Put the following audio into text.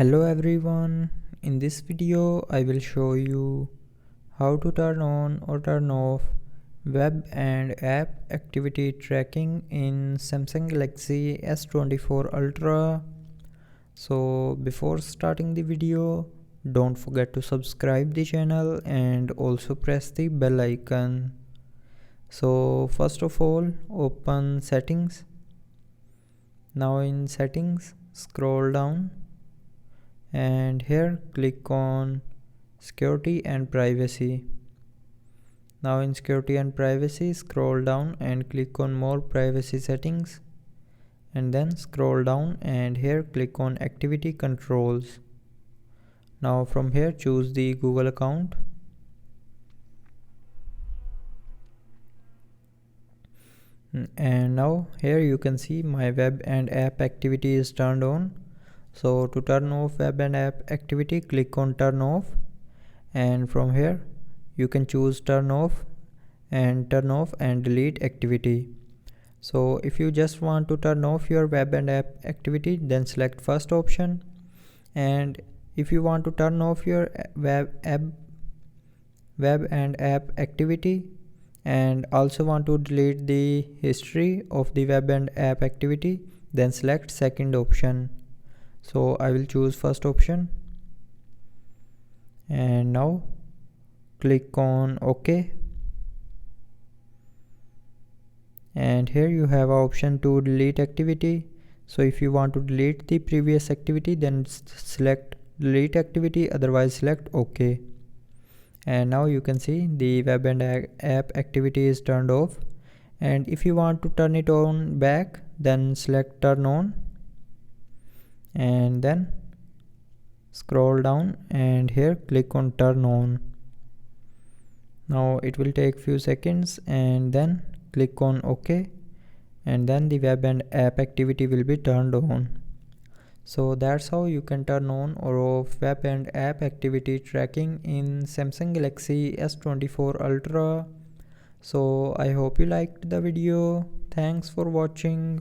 Hello everyone, in this video I will show you how to turn on or turn off web and app activity tracking in Samsung Galaxy S24 Ultra. So before starting the video, don't forget to subscribe the channel and also press the bell icon. So first of all, open settings. Now in settings, scroll down and here click on security and privacy. Now in security and privacy, scroll down and click on more privacy settings, and then scroll down and here click on activity controls. Now from here choose the Google account, and now here you can see my web and app activity is turned on. So to turn off web and app activity, click on turn off, and from here you can choose turn off and delete activity. So if you just want to turn off your web and app activity, then select first option, and if you want to turn off your web and app activity and also want to delete the history of the web and app activity, then select second option. So I will choose first option, and now click on OK, and here you have an option to delete activity. So if you want to delete the previous activity, then select delete activity, otherwise select OK. And now you can see the web and app activity is turned off, and if you want to turn it on back, then select turn on and then scroll down and here click on turn on. Now it will take few seconds, and then click on OK, and then the web and app activity will be turned on. So that's how you can turn on or off web and app activity tracking in Samsung Galaxy S24 Ultra. So I hope you liked the video. Thanks for watching.